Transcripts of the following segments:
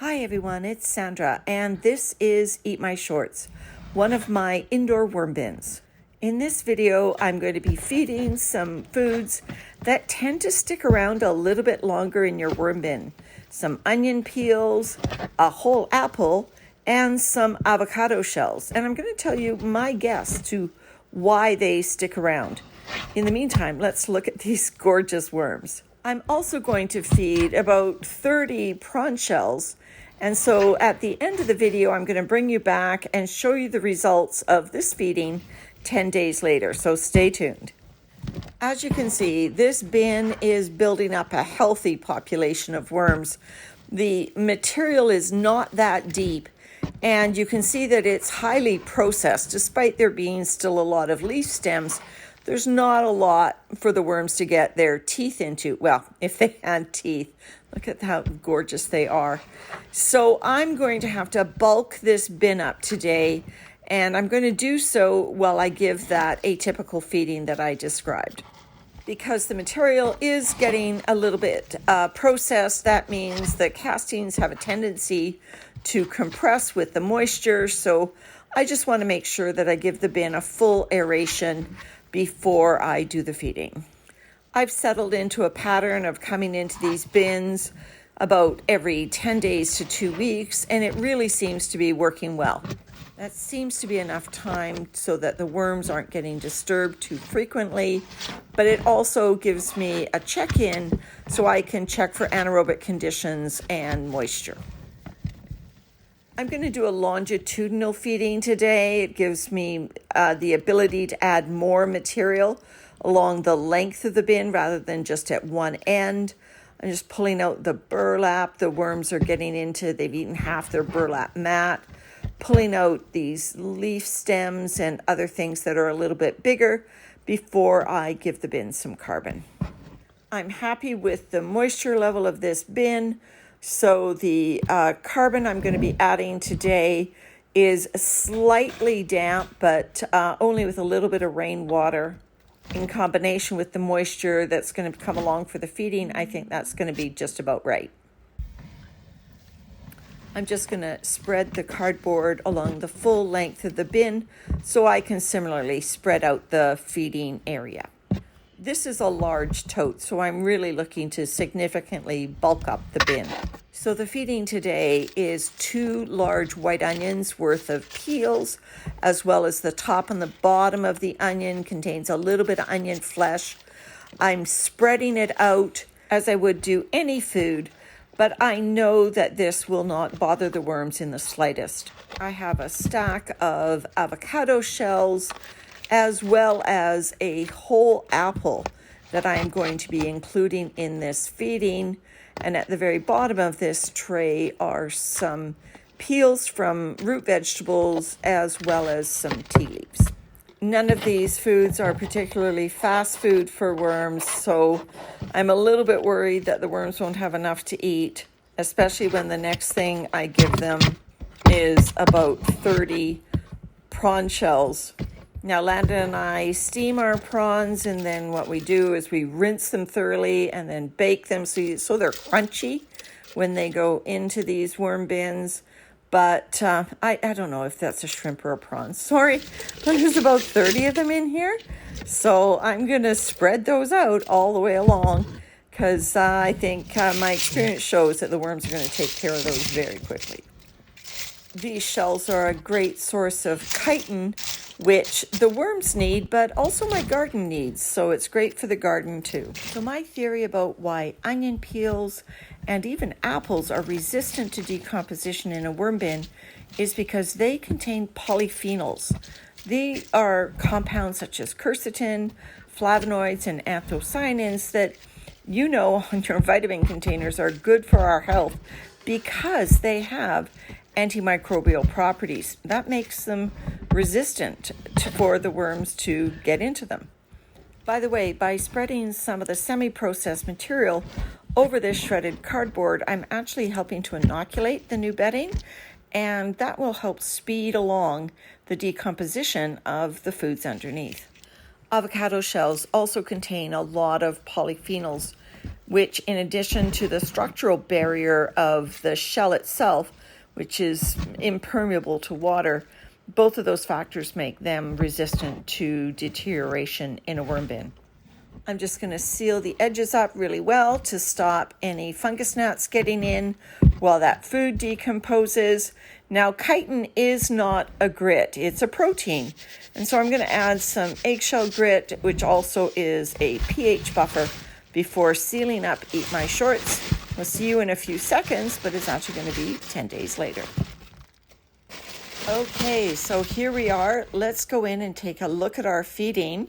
Hi everyone, it's Sandra, and this is Eat My Shorts, one of my indoor worm bins. In this video, I'm going to be feeding some foods that tend to stick around a little bit longer in your worm bin. Some onion peels, a whole apple, and some avocado shells. And I'm going to tell you my guess to why they stick around. In the meantime, let's look at these gorgeous worms. I'm also going to feed about 30 prawn shells. And so at the end of the video, I'm going to bring you back and show you the results of this feeding 10 days later. So stay tuned. As you can see, this bin is building up a healthy population of worms. The material is not that deep, and you can see that it's highly processed. Despite there being still a lot of leaf stems, there's not a lot for the worms to get their teeth into. Well, if they had teeth, look at how gorgeous they are. So I'm going to have to bulk this bin up today, and I'm going to do so while I give that atypical feeding that I described. Because the material is getting a little bit processed, that means the castings have a tendency to compress with the moisture. So I just want to make sure that I give the bin a full aeration before I do the feeding. I've settled into a pattern of coming into these bins about every 10 days to 2 weeks, and it really seems to be working well. That seems to be enough time so that the worms aren't getting disturbed too frequently, but it also gives me a check-in so I can check for anaerobic conditions and moisture. I'm going to do a longitudinal feeding today. It gives me the ability to add more material along the length of the bin rather than just at one end. I'm just pulling out the burlap the worms are getting into. They've eaten half their burlap mat. Pulling out these leaf stems and other things that are a little bit bigger before I give the bin some carbon. I'm happy with the moisture level of this bin. So the carbon I'm going to be adding today is slightly damp, but only with a little bit of rainwater. In combination with the moisture that's going to come along for the feeding, I think that's going to be just about right. I'm just going to spread the cardboard along the full length of the bin so I can similarly spread out the feeding area. This is a large tote, so I'm really looking to significantly bulk up the bin. So the feeding today is 2 large white onions worth of peels, as well as the top and the bottom of the onion contains a little bit of onion flesh. I'm spreading it out as I would do any food, but I know that this will not bother the worms in the slightest. I have a stack of avocado shells, as well as a whole apple that I am going to be including in this feeding. And at the very bottom of this tray are some peels from root vegetables, as well as some tea leaves. None of these foods are particularly fast food for worms, so I'm a little bit worried that the worms won't have enough to eat, especially when the next thing I give them is about 30 prawn shells. Now, Landon and I steam our prawns, and then what we do is we rinse them thoroughly and then bake them so they're crunchy when they go into these worm bins. But I don't know if that's a shrimp or a prawn. Sorry, but there's about 30 of them in here. So I'm going to spread those out all the way along because I think my experience shows that the worms are going to take care of those very quickly. These shells are a great source of chitin, which the worms need, but also my garden needs. So it's great for the garden too. So my theory about why onion peels and even apples are resistant to decomposition in a worm bin is because they contain polyphenols. These are compounds such as quercetin, flavonoids, and anthocyanins that on your vitamin containers are good for our health because they have antimicrobial properties. That makes them resistant for the worms to get into them. By the way, by spreading some of the semi-processed material over this shredded cardboard, I'm actually helping to inoculate the new bedding, and that will help speed along the decomposition of the foods underneath. Avocado shells also contain a lot of polyphenols, which, in addition to the structural barrier of the shell itself, which is impermeable to water, both of those factors make them resistant to deterioration in a worm bin. I'm just going to seal the edges up really well to stop any fungus gnats getting in while that food decomposes. Now, chitin is not a grit, it's a protein. And so I'm going to add some eggshell grit, which also is a pH buffer, before sealing up Eat My Shorts. We'll see you in a few seconds, but it's actually going to be 10 days later. Okay, so here we are. Let's go in and take a look at our feeding.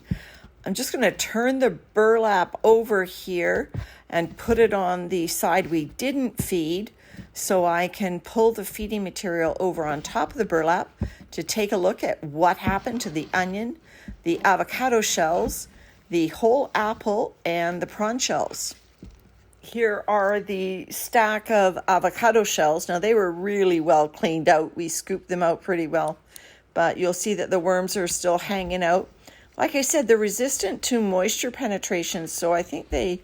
I'm just going to turn the burlap over here and put it on the side we didn't feed, so I can pull the feeding material over on top of the burlap to take a look at what happened to the onion, the avocado shells, the whole apple, and the prawn shells. Here are the stack of avocado shells. Now, they were really well cleaned out. We scooped them out pretty well, but you'll see that the worms are still hanging out. Like I said, they're resistant to moisture penetration, so I think they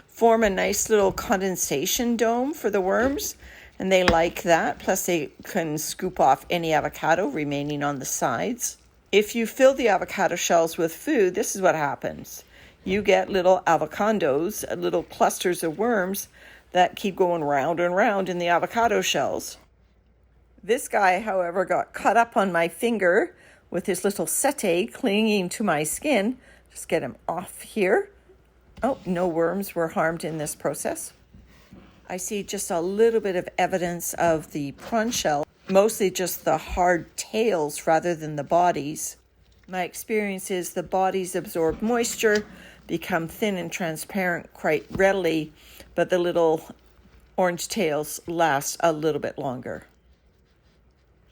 form a nice little condensation dome for the worms, and they like that. Plus, they can scoop off any avocado remaining on the sides. If you fill the avocado shells with food, this is what happens. You get little avocados, little clusters of worms that keep going round and round in the avocado shells. This guy, however, got cut up on my finger with his little setae clinging to my skin. Just get him off here. Oh, no worms were harmed in this process. I see just a little bit of evidence of the prawn shell, mostly just the hard tails rather than the bodies. My experience is the bodies absorb moisture, become thin and transparent quite readily, but the little orange tails last a little bit longer.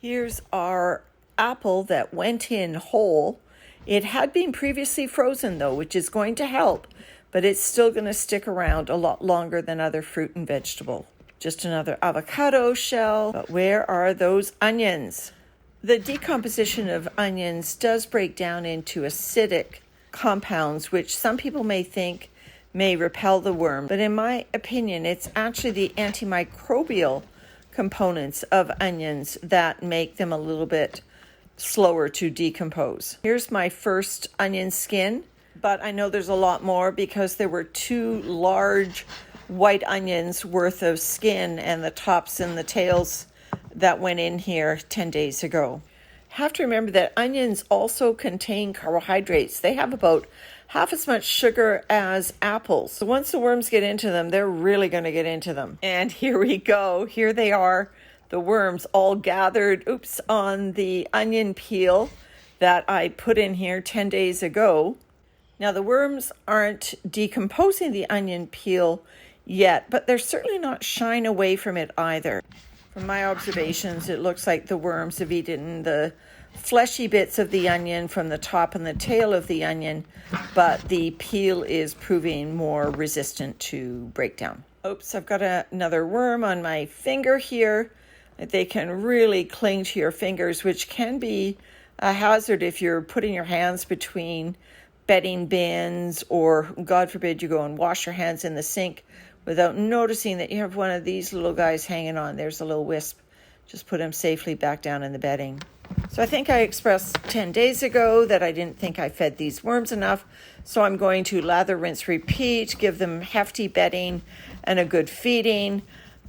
Here's our apple that went in whole. It had been previously frozen though, which is going to help, but it's still going to stick around a lot longer than other fruit and vegetable. Just another avocado shell, but where are those onions? The decomposition of onions does break down into acidic compounds, which some people may think may repel the worm, but in my opinion, it's actually the antimicrobial components of onions that make them a little bit slower to decompose. Here's my first onion skin, but I know there's a lot more because there were 2 large white onions worth of skin and the tops and the tails that went in here 10 days ago. Have to remember that onions also contain carbohydrates. They have about half as much sugar as apples. So once the worms get into them, they're really going to get into them. And here we go. Here they are. The worms all gathered, on the onion peel that I put in here 10 days ago. Now, the worms aren't decomposing the onion peel yet, but they're certainly not shying away from it either. From my observations, it looks like the worms have eaten the fleshy bits of the onion from the top and the tail of the onion, but the peel is proving more resistant to breakdown. I've got another worm on my finger here. They can really cling to your fingers, which can be a hazard if you're putting your hands between bedding bins, or God forbid you go and wash your hands in the sink without noticing that you have one of these little guys hanging on. There's a little wisp. Just put him safely back down in the bedding. So I think I expressed 10 days ago that I didn't think I fed these worms enough. So I'm going to lather, rinse, repeat, give them hefty bedding and a good feeding.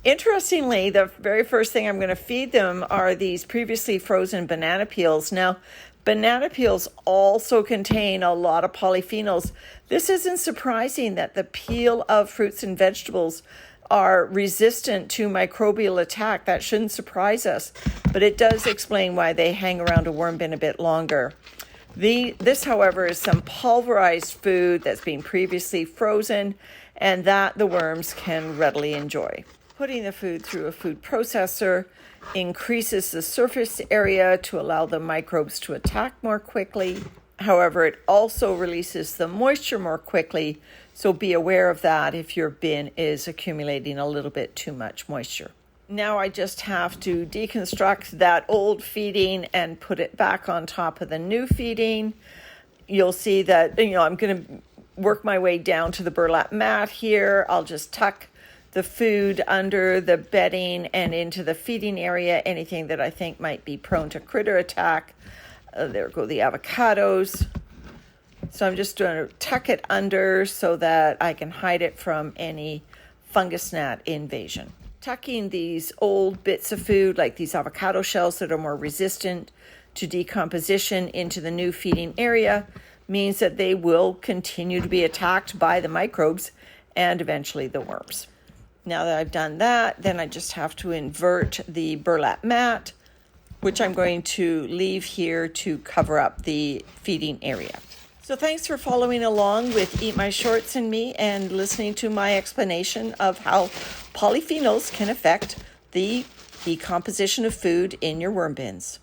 Interestingly, the very first thing I'm going to feed them are these previously frozen banana peels. Now, banana peels also contain a lot of polyphenols. This isn't surprising that the peel of fruits and vegetables are resistant to microbial attack. That shouldn't surprise us, but it does explain why they hang around a worm bin a bit longer. This, however, is some pulverized food that's been previously frozen and that the worms can readily enjoy. Putting the food through a food processor increases the surface area to allow the microbes to attack more quickly. However, it also releases the moisture more quickly, so be aware of that if your bin is accumulating a little bit too much moisture. Now I just have to deconstruct that old feeding and put it back on top of the new feeding. You'll see that, I'm going to work my way down to the burlap mat here. I'll just tuck the food under the bedding and into the feeding area, anything that I think might be prone to critter attack. There go the avocados. So I'm just going to tuck it under so that I can hide it from any fungus gnat invasion. Tucking these old bits of food, like these avocado shells that are more resistant to decomposition, into the new feeding area means that they will continue to be attacked by the microbes and eventually the worms. Now that I've done that, then I just have to invert the burlap mat, which I'm going to leave here to cover up the feeding area. So thanks for following along with Eat My Shorts and me and listening to my explanation of how polyphenols can affect the decomposition of food in your worm bins.